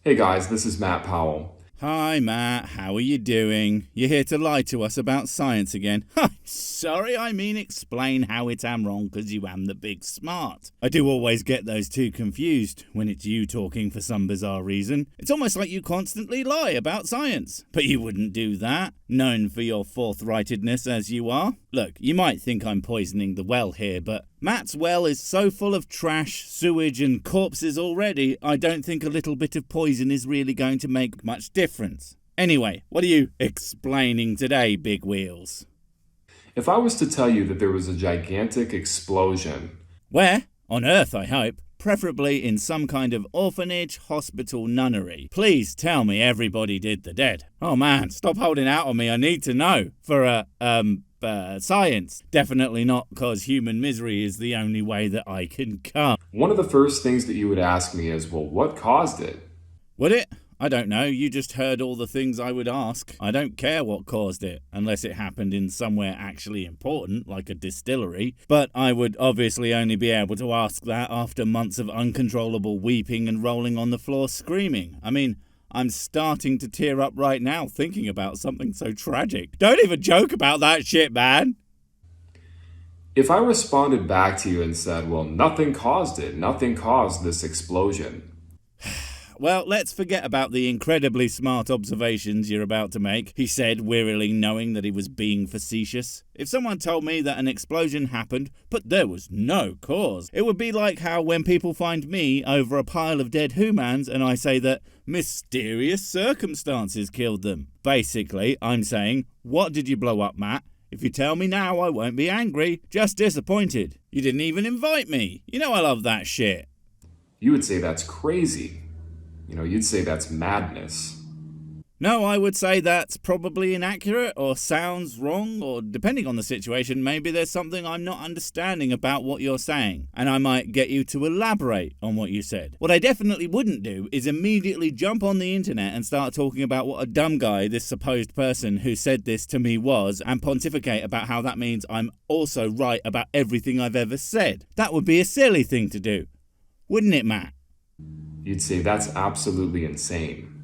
Hey guys, this is Matt Powell. Hi Matt, how are you doing? You're here to lie to us about science again. Sorry, I mean explain how it am wrong because you am the big smart. I do always get those two confused when it's you talking for some bizarre reason. It's almost like you constantly lie about science. But you wouldn't do that, known for your forthrightedness as you are. Look, you might think I'm poisoning the well here, but Matt's well is so full of trash, sewage and corpses already, I don't think a little bit of poison is really going to make much difference. Anyway, what are you explaining today, Big Wheels? If I was to tell you that there was a gigantic explosion, Where? On Earth, I hope. Preferably in some kind of orphanage, hospital, nunnery. Please tell me everybody did the dead. Oh man, stop holding out on me, I need to know. For science. Definitely not because human misery is the only way that I can come. one of the first things that you would ask me is, well, what caused it? Would it? I don't know, you just heard all the things I would ask. I don't care what caused it, unless it happened in somewhere actually important, like a distillery. But I would obviously only be able to ask that after months of uncontrollable weeping and rolling on the floor screaming. I mean, I'm starting to tear up right now thinking about something so tragic. Don't even joke about that shit, man! If I responded back to you and said, well, nothing caused it, nothing caused this explosion, Well, let's forget about the incredibly smart observations you're about to make, he said, wearily knowing that he was being facetious. If someone told me that an explosion happened, but there was no cause, it would be like how when people find me over a pile of dead humans and I say that mysterious circumstances killed them. Basically, I'm saying, what did you blow up, Matt? If you tell me now, I won't be angry, just disappointed. You didn't even invite me. You know I love that shit. you would say that's crazy. You'd say that's madness. No, I would say that's probably inaccurate or sounds wrong, or depending on the situation, maybe there's something I'm not understanding about what you're saying, and I might get you to elaborate on what you said. What I definitely wouldn't do is immediately jump on the internet and start talking about what a dumb guy this supposed person who said this to me was, and pontificate about how that means I'm also right about everything I've ever said. That would be a silly thing to do. Wouldn't it, Matt? You'd say that's absolutely insane.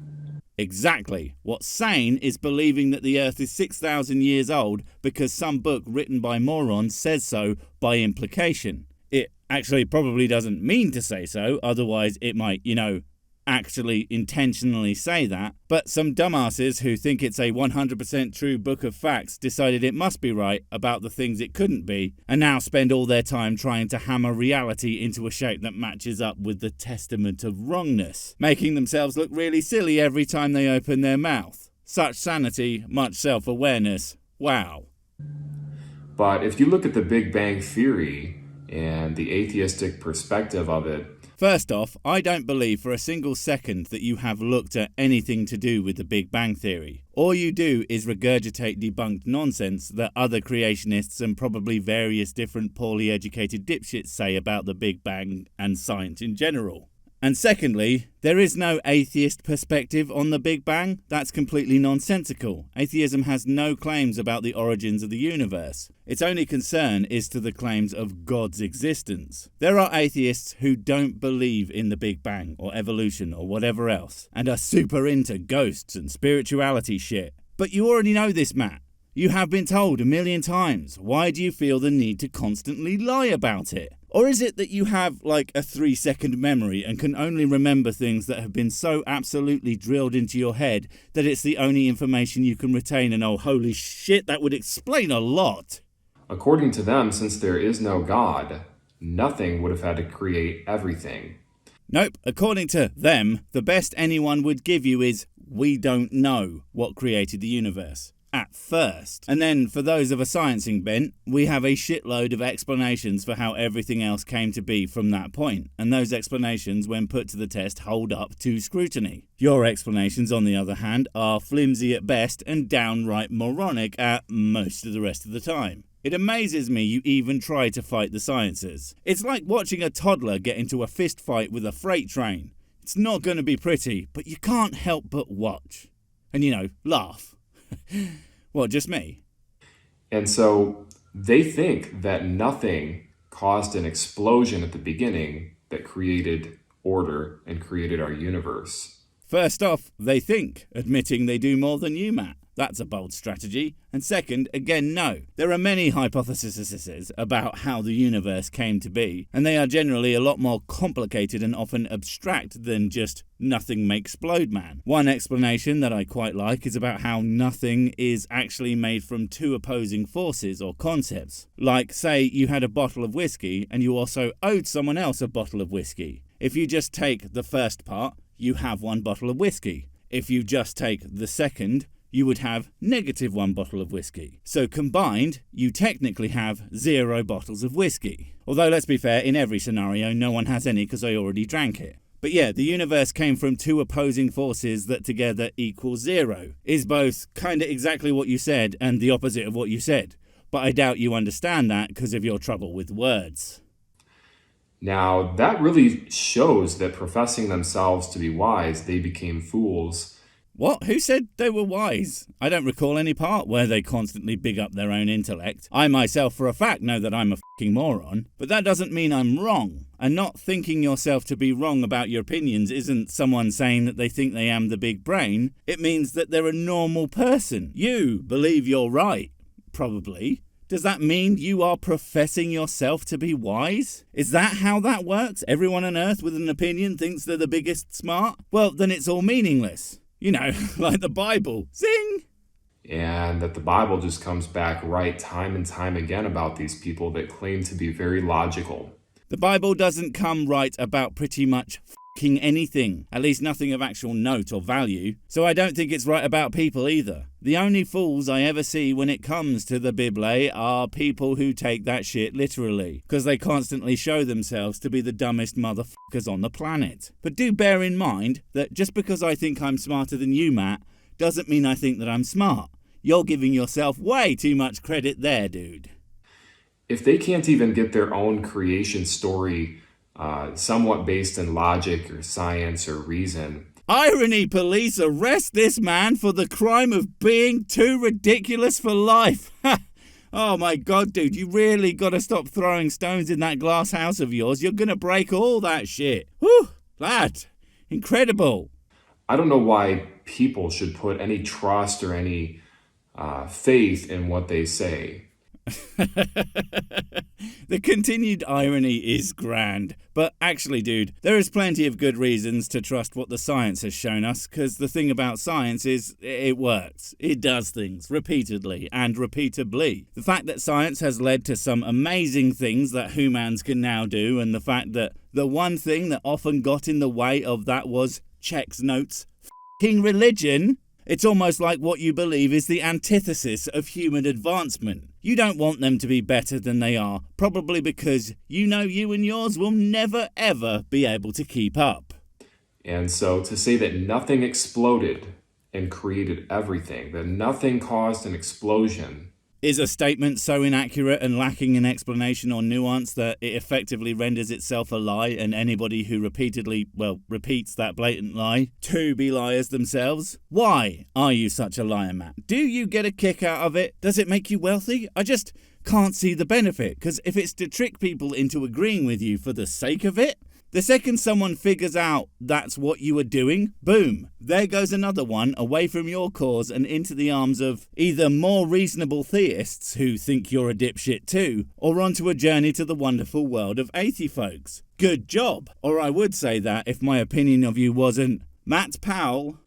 Exactly. What's sane is believing that the Earth is 6,000 years old because some book written by morons says so by implication. It actually probably doesn't mean to say so, otherwise it might, actually intentionally say that. But some dumbasses who think it's a 100% true book of facts decided it must be right about the things it couldn't be, and now spend all their time trying to hammer reality into a shape that matches up with the testament of wrongness, making themselves look really silly every time they open their mouth. Such sanity, much self-awareness. Wow. But if you look at the Big Bang Theory and the atheistic perspective of it, First off, I don't believe for a single second that you have looked at anything to do with the Big Bang Theory. All you do is regurgitate debunked nonsense that other creationists and probably various different poorly educated dipshits say about the Big Bang and science in general. And secondly, there is no atheist perspective on the Big Bang. That's completely nonsensical. Atheism has no claims about the origins of the universe. Its only concern is to the claims of God's existence. There are atheists who don't believe in the Big Bang or evolution or whatever else, and are super into ghosts and spirituality shit. But you already know this, Matt. You have been told a million times. Why do you feel the need to constantly lie about it? Or is it that you have like a 3-second memory and can only remember things that have been so absolutely drilled into your head that it's the only information you can retain, and oh holy shit, that would explain a lot. according to them, since there is no God, nothing would have had to create everything. Nope, according to them, the best anyone would give you is, we don't know what created the universe. At first. And then, for those of a sciencing bent, we have a shitload of explanations for how everything else came to be from that point, and those explanations, when put to the test, hold up to scrutiny. Your explanations, on the other hand, are flimsy at best and downright moronic at most of the rest of the time. It amazes me you even try to fight the sciences. It's like watching a toddler get into a fist fight with a freight train. It's not going to be pretty, but you can't help but watch. And, laugh. Well, just me. And so they think that nothing caused an explosion at the beginning that created order and created our universe. First off, they think, admitting they do more than you, Matt. That's a bold strategy. And second, again, no. There are many hypotheses about how the universe came to be, and they are generally a lot more complicated and often abstract than just nothing may explode, man. One explanation that I quite like is about how nothing is actually made from two opposing forces or concepts. Like, say you had a bottle of whiskey and you also owed someone else a bottle of whiskey. If you just take the first part, you have one bottle of whiskey. If you just take the second, you would have -1 bottle of whiskey. So combined, you technically have 0 bottles of whiskey. Although, let's be fair, in every scenario, no one has any because I already drank it. But yeah, the universe came from two opposing forces that together equal 0. Is both kinda exactly what you said and the opposite of what you said. But I doubt you understand that because of your trouble with words. Now, that really shows that professing themselves to be wise, they became fools. What? Who said they were wise? I don't recall any part where they constantly big up their own intellect. I myself for a fact know that I'm a fucking moron, but that doesn't mean I'm wrong. And not thinking yourself to be wrong about your opinions isn't someone saying that they think they am the big brain. It means that they're a normal person. You believe you're right. Probably. Does that mean you are professing yourself to be wise? Is that how that works? Everyone on Earth with an opinion thinks they're the biggest smart? Well, then it's all meaningless. You know, like the Bible. Zing! And that the Bible just comes back right time and time again about these people that claim to be very logical. The Bible doesn't come right about pretty much f***ing anything. At least nothing of actual note or value. So I don't think it's right about people either. The only fools I ever see when it comes to the Bible are people who take that shit literally, because they constantly show themselves to be the dumbest motherfuckers on the planet. But do bear in mind that just because I think I'm smarter than you, Matt, doesn't mean I think that I'm smart. You're giving yourself way too much credit there, dude. If they can't even get their own creation story somewhat based in logic or science or reason. Irony police arrest this man for the crime of being too ridiculous for life. Oh my god, dude, you really gotta stop throwing stones in that glass house of yours. You're gonna break all that shit. Whew, lad, incredible. I don't know why people should put any trust or any faith in what they say. The continued irony is grand, but actually, dude, there is plenty of good reasons to trust what the science has shown us, because the thing about science is it works. It does things repeatedly and repeatably. The fact that science has led to some amazing things that humans can now do, and the fact that the one thing that often got in the way of that was, checks notes, f***ing religion. It's almost like what you believe is the antithesis of human advancement. You don't want them to be better than they are, probably because you know you and yours will never ever be able to keep up. And so to say that nothing exploded and created everything, that nothing caused an explosion, is a statement so inaccurate and lacking in explanation or nuance that it effectively renders itself a lie, and anybody who repeatedly, repeats that blatant lie to be liars themselves? Why are you such a liar, Matt? Do you get a kick out of it? Does it make you wealthy? I just can't see the benefit, because if it's to trick people into agreeing with you for the sake of it, the second someone figures out that's what you are doing, boom, there goes another one away from your cause and into the arms of either more reasonable theists who think you're a dipshit too, or onto a journey to the wonderful world of atheist folks. Good job. Or I would say that if my opinion of you wasn't, Matt Powell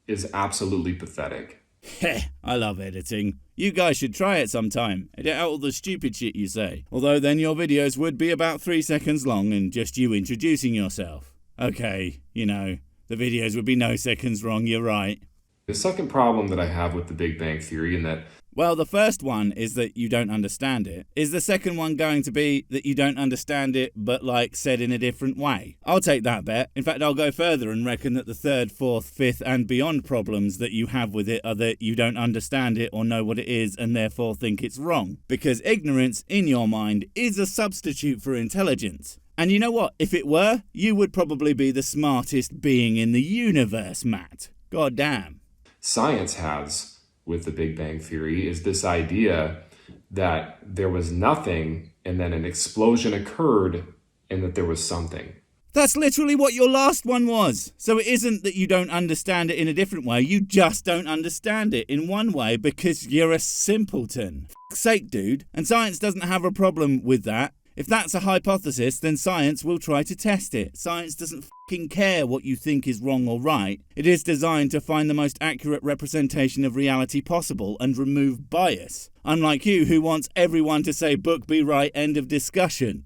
is absolutely pathetic. Heh, I love editing. You guys should try it sometime. Edit out all the stupid shit you say. Although then your videos would be about 3 seconds long and just you introducing yourself. Okay, you know, the videos would be no seconds wrong, you're right. The second problem that I have with the Big Bang Theory, and that well, the first one is that you don't understand it. Is the second one going to be that you don't understand it, but like said in a different way? I'll take that bet. In fact, I'll go further and reckon that the third, fourth, fifth, and beyond problems that you have with it are that you don't understand it or know what it is and therefore think it's wrong. Because ignorance, in your mind, is a substitute for intelligence. And you know what? If it were, you would probably be the smartest being in the universe, Matt. God damn. Science has with the Big Bang Theory is this idea that there was nothing and then an explosion occurred and that there was something. That's literally what your last one was. So it isn't that you don't understand it in a different way, you just don't understand it in one way because you're a simpleton. For fuck's sake, dude. And science doesn't have a problem with that. If that's a hypothesis, then science will try to test it. Science doesn't fucking care what you think is wrong or right. It is designed to find the most accurate representation of reality possible and remove bias. Unlike you, who wants everyone to say book be right, end of discussion.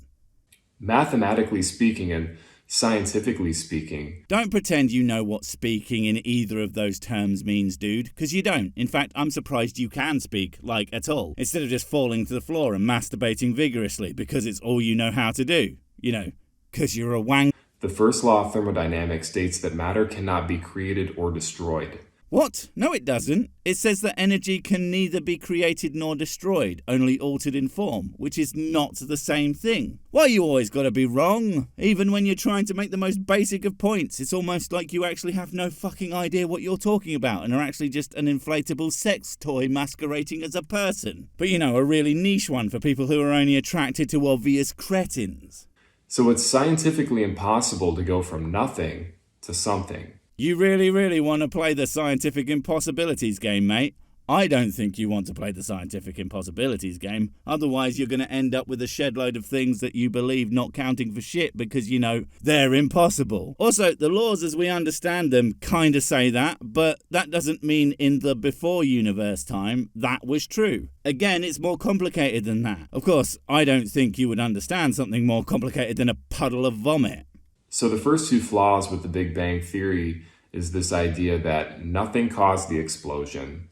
Mathematically speaking and scientifically speaking. Don't pretend you know what speaking in either of those terms means, dude, because you don't. In fact, I'm surprised you can speak, like, at all, instead of just falling to the floor and masturbating vigorously because it's all you know how to do. You know, because you're a wang. The first law of thermodynamics states that matter cannot be created or destroyed. What? No, it doesn't. It says that energy can neither be created nor destroyed, only altered in form, which is not the same thing. Why you always gotta be wrong? Even when you're trying to make the most basic of points, it's almost like you actually have no fucking idea what you're talking about and are actually just an inflatable sex toy masquerading as a person. But you know, a really niche one for people who are only attracted to obvious cretins. So it's scientifically impossible to go from nothing to something. You really want to play the scientific impossibilities game, mate. I don't think you want to play the scientific impossibilities game. Otherwise, you're going to end up with a shed load of things that you believe not counting for shit because, you know, they're impossible. Also, the laws as we understand them kind of say that, but that doesn't mean in the before universe time that was true. Again, it's more complicated than that. Of course, I don't think you would understand something more complicated than a puddle of vomit. So the first two flaws with the Big Bang Theory is this idea that nothing caused the explosion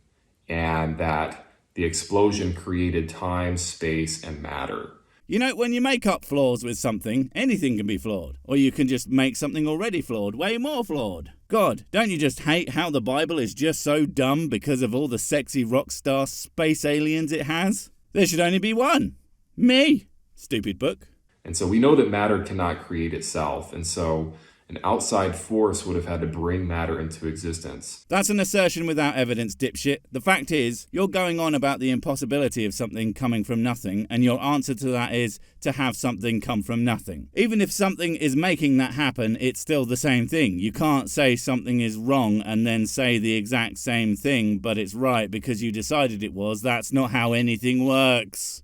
and that the explosion created time, space, and matter. You know, when you make up flaws with something, anything can be flawed. Or you can just make something already flawed way more flawed. God, don't you just hate how the Bible is just so dumb because of all the sexy rock star space aliens it has? There should only be one. Me. Stupid book. And so we know that matter cannot create itself, and so an outside force would have had to bring matter into existence. That's an assertion without evidence, dipshit. The fact is, you're going on about the impossibility of something coming from nothing, and your answer to that is to have something come from nothing. Even if something is making that happen, it's still the same thing. You can't say something is wrong and then say the exact same thing, but it's right because you decided it was. That's not how anything works.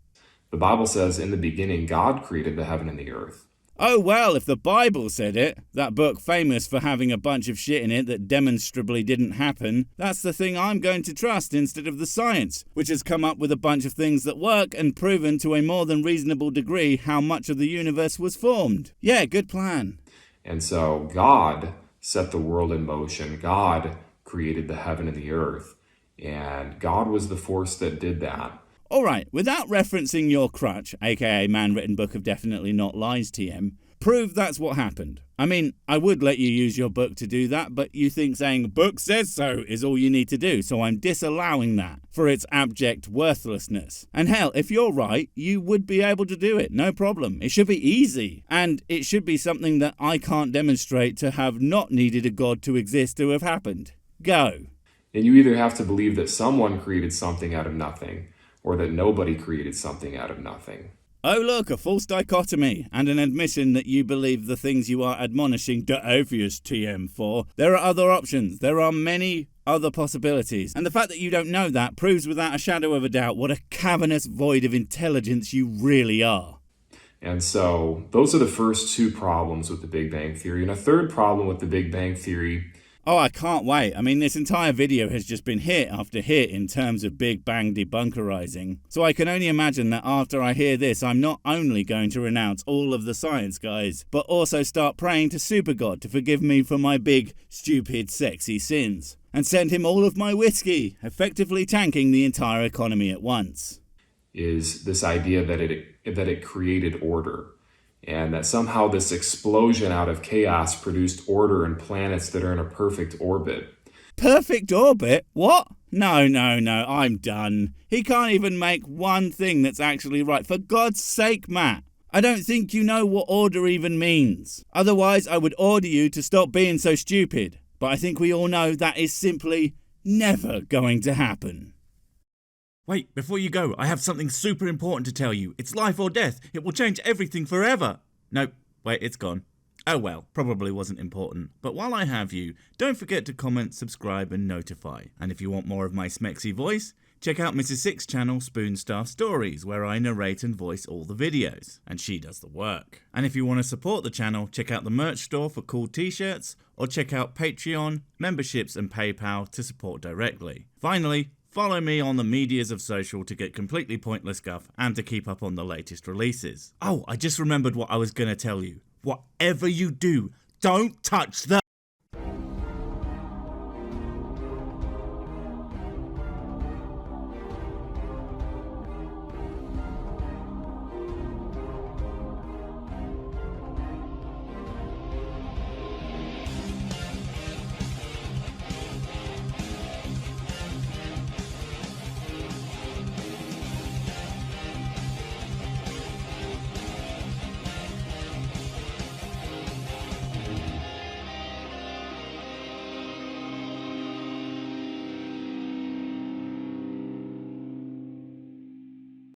The Bible says, in the beginning, God created the heaven and the earth. Oh, well, if the Bible said it, that book famous for having a bunch of shit in it that demonstrably didn't happen, that's the thing I'm going to trust instead of the science, which has come up with a bunch of things that work and proven to a more than reasonable degree how much of the universe was formed. Yeah, good plan. And so God set the world in motion. God created the heaven and the earth. And God was the force that did that. Alright, without referencing your crutch, aka man-written book of definitely not lies TM, prove that's what happened. I mean, I would let you use your book to do that, but you think saying book says so is all you need to do, so I'm disallowing that for its abject worthlessness. And hell, if you're right, you would be able to do it, no problem. It should be easy, and it should be something that I can't demonstrate to have not needed a god to exist to have happened. Go. And you either have to believe that someone created something out of nothing, or that nobody created something out of nothing. Oh look, a false dichotomy, and an admission that you believe the things you are admonishing the Atheist TM for. There are other options, there are many other possibilities, and the fact that you don't know that proves without a shadow of a doubt what a cavernous void of intelligence you really are. And so, those are the first two problems with the Big Bang Theory. And a third problem with the Big Bang Theory. Oh, I can't wait. I mean, this entire video has just been hit after hit in terms of Big Bang debunkerizing. So I can only imagine that after I hear this, I'm not only going to renounce all of the science guys, but also start praying to Supergod to forgive me for my big, stupid, sexy sins. And send him all of my whiskey, effectively tanking the entire economy at once. Is this idea that it created order. And that somehow this explosion out of chaos produced order and planets that are in a perfect orbit. Perfect orbit? What? No, I'm done. He can't even make one thing that's actually right. For God's sake, Matt. I don't think you know what order even means. Otherwise, I would order you to stop being so stupid. But I think we all know that is simply never going to happen. Wait, before you go, I have something super important to tell you. It's life or death. It will change everything forever. No, wait, it's gone. Oh well, probably wasn't important. But while I have you, don't forget to comment, subscribe and notify. And if you want more of my smexy voice, check out Mrs. Six channel Spoonstaff Stories, where I narrate and voice all the videos, and she does the work. And if you want to support the channel, check out the merch store for cool t-shirts, or check out Patreon, memberships and PayPal to support directly. Finally, follow me on the medias of social to get completely pointless guff and to keep up on the latest releases. Oh, I just remembered what I was gonna tell you. Whatever you do, don't touch the